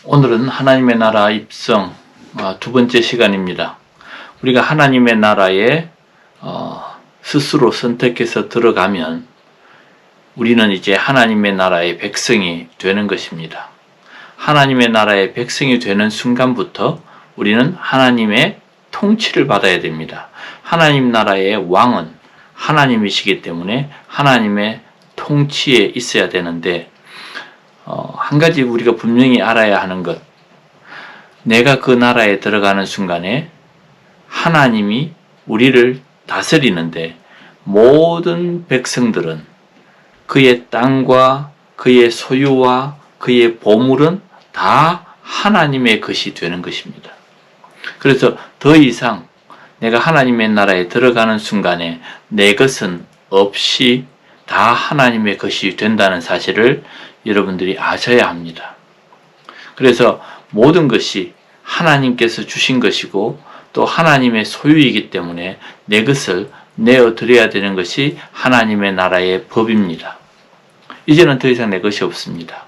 오늘은 하나님의 나라 입성 두 번째 시간입니다. 우리가 하나님의 나라에 스스로 선택해서 들어가면 우리는 이제 하나님의 나라의 백성이 되는 것입니다. 하나님의 나라의 백성이 되는 순간부터 우리는 하나님의 통치를 받아야 됩니다. 하나님 나라의 왕은 하나님이시기 때문에 하나님의 통치에 있어야 되는데 한 가지 우리가 분명히 알아야 하는 것, 내가 그 나라에 들어가는 순간에 하나님이 우리를 다스리는데 모든 백성들은 그의 땅과 그의 소유와 그의 보물은 다 하나님의 것이 되는 것입니다. 그래서 더 이상 내가 하나님의 나라에 들어가는 순간에 내 것은 없이 다 하나님의 것이 된다는 사실을 여러분들이 아셔야 합니다. 그래서 모든 것이 하나님께서 주신 것이고 또 하나님의 소유이기 때문에 내 것을 내어드려야 되는 것이 하나님의 나라의 법입니다. 이제는 더 이상 내 것이 없습니다.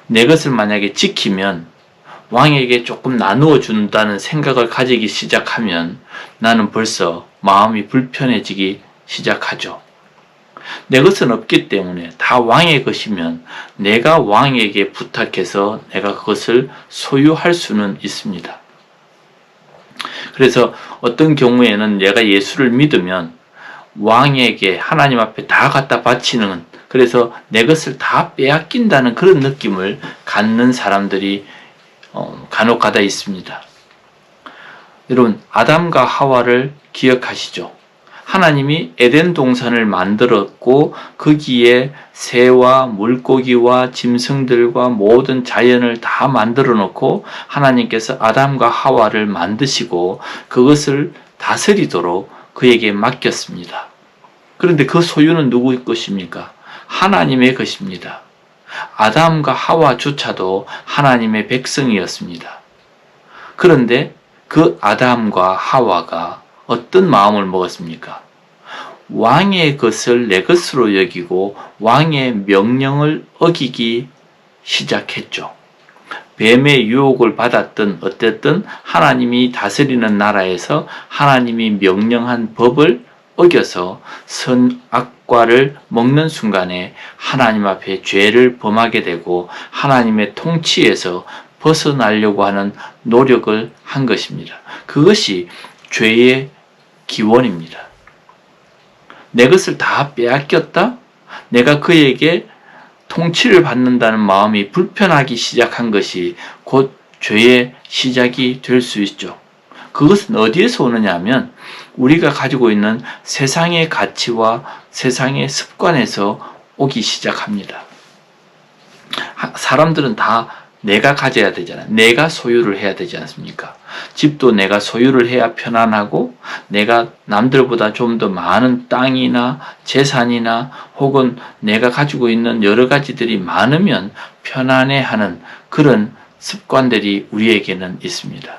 내 것을 만약에 지키면 왕에게 조금 나누어 준다는 생각을 가지기 시작하면 나는 벌써 마음이 불편해지기 시작하죠. 내 것은 없기 때문에 다 왕의 것이면 내가 왕에게 부탁해서 내가 그것을 소유할 수는 있습니다. 그래서 어떤 경우에는 내가 예수를 믿으면 왕에게 하나님 앞에 다 갖다 바치는, 그래서 내 것을 다 빼앗긴다는 그런 느낌을 갖는 사람들이 간혹가다 있습니다. 여러분, 아담과 하와를 기억하시죠? 하나님이 에덴 동산을 만들었고 거기에 새와 물고기와 짐승들과 모든 자연을 다 만들어 놓고 하나님께서 아담과 하와를 만드시고 그것을 다스리도록 그에게 맡겼습니다. 그런데 그 소유는 누구의 것입니까? 하나님의 것입니다. 아담과 하와조차도 하나님의 백성이었습니다. 그런데 그 아담과 하와가 어떤 마음을 먹었습니까? 왕의 것을 내 것으로 여기고 왕의 명령을 어기기 시작했죠. 뱀의 유혹을 받았든 어쨌든 하나님이 다스리는 나라에서 하나님이 명령한 법을 어겨서 선악과를 먹는 순간에 하나님 앞에 죄를 범하게 되고 하나님의 통치에서 벗어나려고 하는 노력을 한 것입니다. 그것이 죄의 기원입니다. 내 것을 다 빼앗겼다? 내가 그에게 통치를 받는다는 마음이 불편하기 시작한 것이 곧 죄의 시작이 될 수 있죠. 그것은 어디에서 오느냐 하면 우리가 가지고 있는 세상의 가치와 세상의 습관에서 오기 시작합니다. 사람들은 다 내가 가져야 되잖아요. 내가 소유를 해야 되지 않습니까? 집도 내가 소유를 해야 편안하고 내가 남들보다 좀 더 많은 땅이나 재산이나 혹은 내가 가지고 있는 여러 가지들이 많으면 편안해하는 그런 습관들이 우리에게는 있습니다.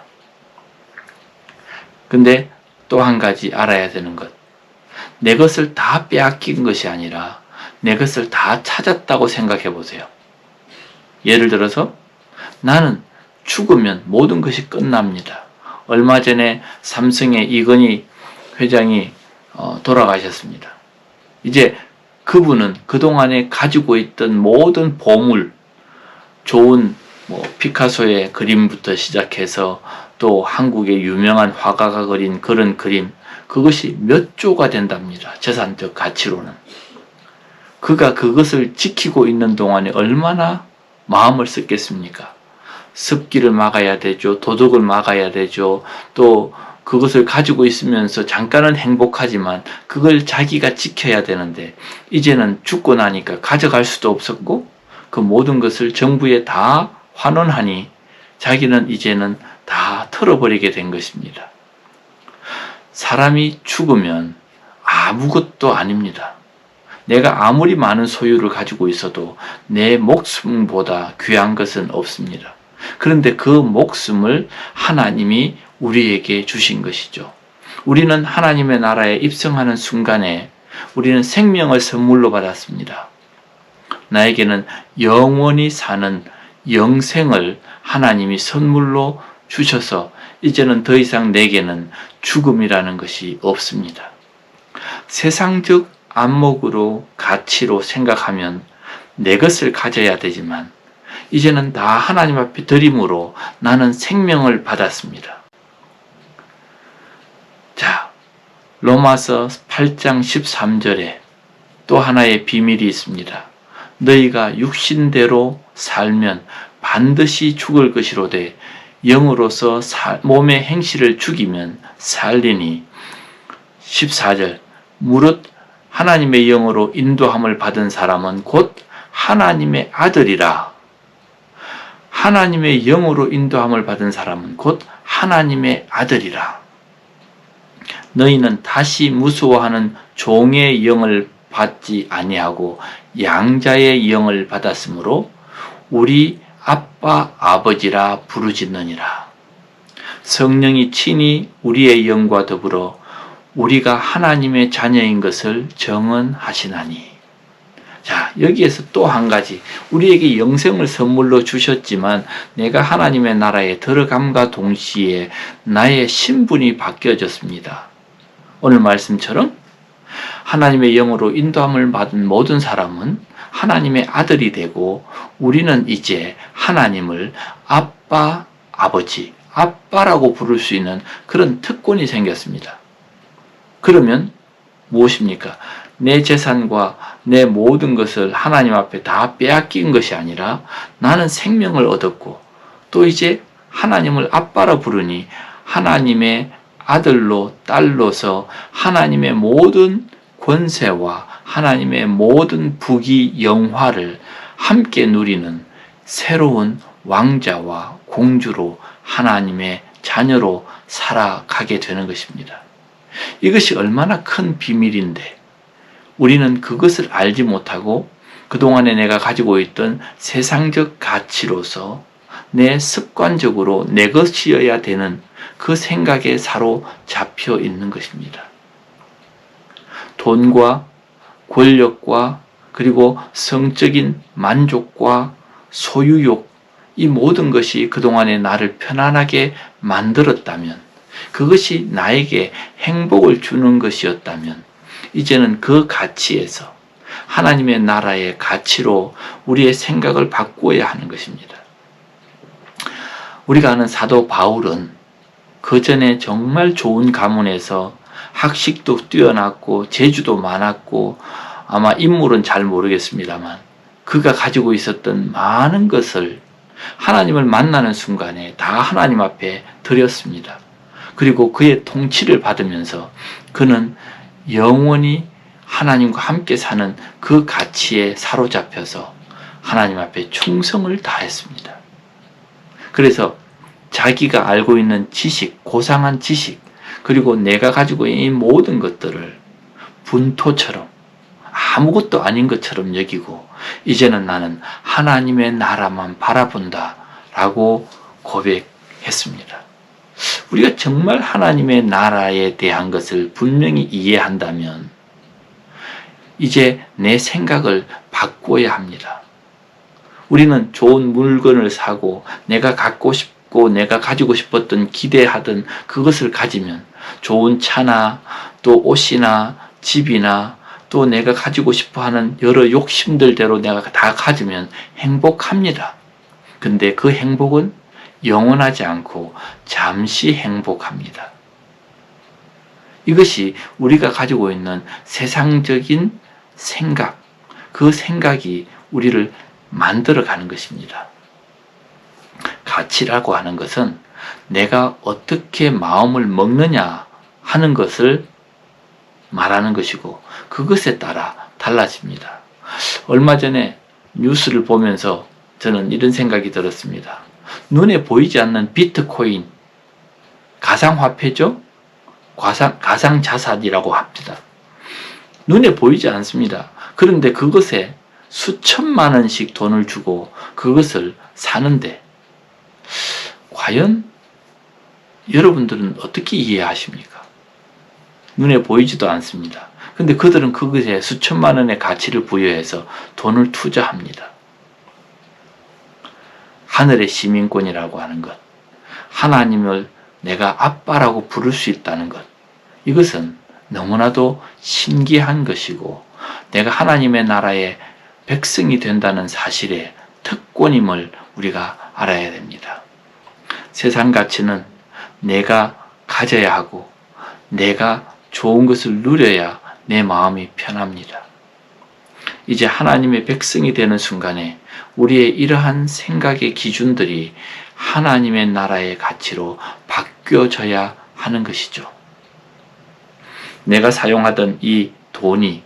근데 또 한 가지 알아야 되는 것, 내 것을 다 빼앗긴 것이 아니라 내 것을 다 찾았다고 생각해 보세요. 예를 들어서 나는 죽으면 모든 것이 끝납니다. 얼마 전에 삼성의 이건희 회장이 돌아가셨습니다. 이제 그분은 그동안에 가지고 있던 모든 보물, 좋은 피카소의 그림부터 시작해서 또 한국의 유명한 화가가 그린 그런 그림, 그것이 몇 조가 된답니다. 재산적 가치로는. 그가 그것을 지키고 있는 동안에 얼마나 마음을 썼겠습니까? 습기를 막아야 되죠. 도둑을 막아야 되죠. 또 그것을 가지고 있으면서 잠깐은 행복하지만 그걸 자기가 지켜야 되는데 이제는 죽고 나니까 가져갈 수도 없었고 그 모든 것을 정부에 다 환원하니 자기는 이제는 다 털어버리게 된 것입니다. 사람이 죽으면 아무것도 아닙니다. 내가 아무리 많은 소유를 가지고 있어도 내 목숨보다 귀한 것은 없습니다. 그런데 그 목숨을 하나님이 우리에게 주신 것이죠. 우리는 하나님의 나라에 입성하는 순간에 우리는 생명을 선물로 받았습니다. 나에게는 영원히 사는 영생을 하나님이 선물로 주셔서 이제는 더 이상 내게는 죽음이라는 것이 없습니다. 세상적 안목으로 가치로 생각하면 내 것을 가져야 되지만 이제는 다 하나님 앞에 드림으로 나는 생명을 받았습니다. 자, 로마서 8장 13절에 또 하나의 비밀이 있습니다. 너희가 육신대로 살면 반드시 죽을 것이로되 영으로서 몸의 행실을 죽이면 살리니. 14절 무릇 하나님의 영으로 인도함을 받은 사람은 곧 하나님의 아들이라. 하나님의 영으로 인도함을 받은 사람은 곧 하나님의 아들이라. 너희는 다시 무서워하는 종의 영을 받지 아니하고 양자의 영을 받았으므로 우리 아빠 아버지라 부르짖느니라. 성령이 친히 우리의 영과 더불어 우리가 하나님의 자녀인 것을 정언하시나니. 자, 여기에서 또 한 가지, 우리에게 영생을 선물로 주셨지만 내가 하나님의 나라에 들어감과 동시에 나의 신분이 바뀌어졌습니다. 오늘 말씀처럼 하나님의 영으로 인도함을 받은 모든 사람은 하나님의 아들이 되고 우리는 이제 하나님을 아빠, 아버지, 아빠라고 부를 수 있는 그런 특권이 생겼습니다. 그러면 무엇입니까? 내 재산과 내 모든 것을 하나님 앞에 다 빼앗긴 것이 아니라 나는 생명을 얻었고 또 이제 하나님을 아빠라 부르니 하나님의 아들로 딸로서 하나님의 모든 권세와 하나님의 모든 부귀 영화를 함께 누리는 새로운 왕자와 공주로 하나님의 자녀로 살아가게 되는 것입니다. 이것이 얼마나 큰 비밀인데 우리는 그것을 알지 못하고 그동안에 내가 가지고 있던 세상적 가치로서 내 습관적으로 내 것이어야 되는 그 생각에 사로잡혀 있는 것입니다. 돈과 권력과 그리고 성적인 만족과 소유욕, 이 모든 것이 그동안에 나를 편안하게 만들었다면, 그것이 나에게 행복을 주는 것이었다면 이제는 그 가치에서 하나님의 나라의 가치로 우리의 생각을 바꾸어야 하는 것입니다. 우리가 아는 사도 바울은 그 전에 정말 좋은 가문에서 학식도 뛰어났고 재주도 많았고 아마 인물은 잘 모르겠습니다만 그가 가지고 있었던 많은 것을 하나님을 만나는 순간에 다 하나님 앞에 드렸습니다. 그리고 그의 통치를 받으면서 그는 영원히 하나님과 함께 사는 그 가치에 사로잡혀서 하나님 앞에 충성을 다했습니다. 그래서 자기가 알고 있는 지식, 고상한 지식, 그리고 내가 가지고 있는 모든 것들을 분토처럼 아무것도 아닌 것처럼 여기고 이제는 나는 하나님의 나라만 바라본다 라고 고백했습니다. 우리가 정말 하나님의 나라에 대한 것을 분명히 이해한다면 이제 내 생각을 바꿔야 합니다. 우리는 좋은 물건을 사고 내가 갖고 싶고 내가 가지고 싶었던 기대하던 그것을 가지면 좋은 차나 또 옷이나 집이나 또 내가 가지고 싶어하는 여러 욕심들대로 내가 다 가지면 행복합니다. 근데 그 행복은 영원하지 않고 잠시 행복합니다. 이것이 우리가 가지고 있는 세상적인 생각, 그 생각이 우리를 만들어가는 것입니다. 가치라고 하는 것은 내가 어떻게 마음을 먹느냐 하는 것을 말하는 것이고 그것에 따라 달라집니다. 얼마 전에 뉴스를 보면서 저는 이런 생각이 들었습니다. 눈에 보이지 않는 비트코인, 가상화폐죠? 가상자산이라고 합니다. 눈에 보이지 않습니다. 그런데 그것에 수천만 원씩 돈을 주고 그것을 사는데 과연 여러분들은 어떻게 이해하십니까? 눈에 보이지도 않습니다. 근데 그들은 그것에 수천만 원의 가치를 부여해서 돈을 투자합니다. 하늘의 시민권이라고 하는 것, 하나님을 내가 아빠라고 부를 수 있다는 것, 이것은 너무나도 신기한 것이고 내가 하나님의 나라의 백성이 된다는 사실의 특권임을 우리가 알아야 됩니다. 세상 가치는 내가 가져야 하고 내가 좋은 것을 누려야 내 마음이 편합니다. 이제 하나님의 백성이 되는 순간에 우리의 이러한 생각의 기준들이 하나님의 나라의 가치로 바뀌어져야 하는 것이죠. 내가 사용하던 이 돈이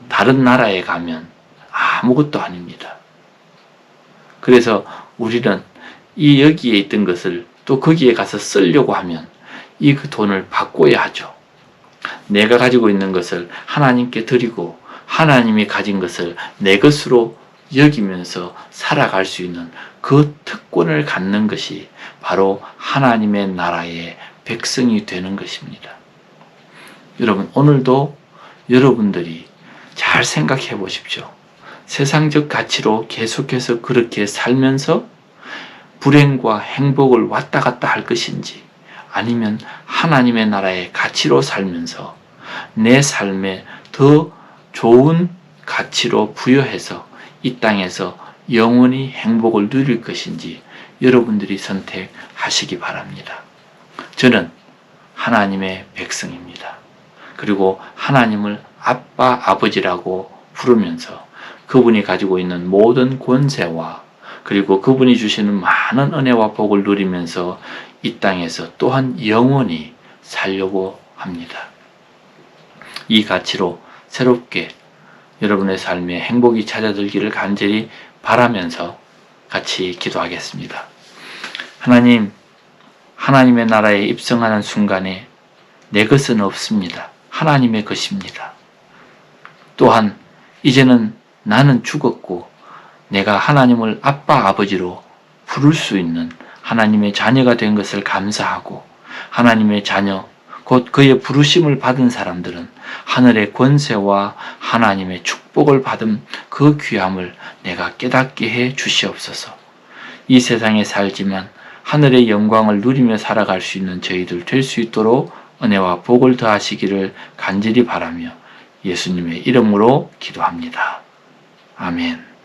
다른 나라에 가면 아무것도 아닙니다. 그래서 우리는 이 여기에 있던 것을 또 거기에 가서 쓰려고 하면 이 그 돈을 바꿔야 하죠. 내가 가지고 있는 것을 하나님께 드리고 하나님이 가진 것을 내 것으로 여기면서 살아갈 수 있는 그 특권을 갖는 것이 바로 하나님의 나라의 백성이 되는 것입니다. 여러분, 오늘도 여러분들이 잘 생각해 보십시오. 세상적 가치로 계속해서 그렇게 살면서 불행과 행복을 왔다 갔다 할 것인지, 아니면 하나님의 나라의 가치로 살면서 내 삶에 더 좋은 가치로 부여해서 이 땅에서 영원히 행복을 누릴 것인지 여러분들이 선택하시기 바랍니다. 저는 하나님의 백성입니다. 그리고 하나님을 아빠, 아버지라고 부르면서 그분이 가지고 있는 모든 권세와 그리고 그분이 주시는 많은 은혜와 복을 누리면서 이 땅에서 또한 영원히 살려고 합니다. 이 가치로 새롭게 여러분의 삶에 행복이 찾아들기를 간절히 바라면서 같이 기도하겠습니다. 하나님, 하나님의 나라에 입성하는 순간에 내 것은 없습니다. 하나님의 것입니다. 또한 이제는 나는 죽었고 내가 하나님을 아빠, 아버지로 부를 수 있는 하나님의 자녀가 된 것을 감사하고 하나님의 자녀, 곧 그의 부르심을 받은 사람들은 하늘의 권세와 하나님의 축복을 받은 그 귀함을 내가 깨닫게 해 주시옵소서. 이 세상에 살지만 하늘의 영광을 누리며 살아갈 수 있는 저희들 될 수 있도록 은혜와 복을 더하시기를 간절히 바라며 예수님의 이름으로 기도합니다. 아멘.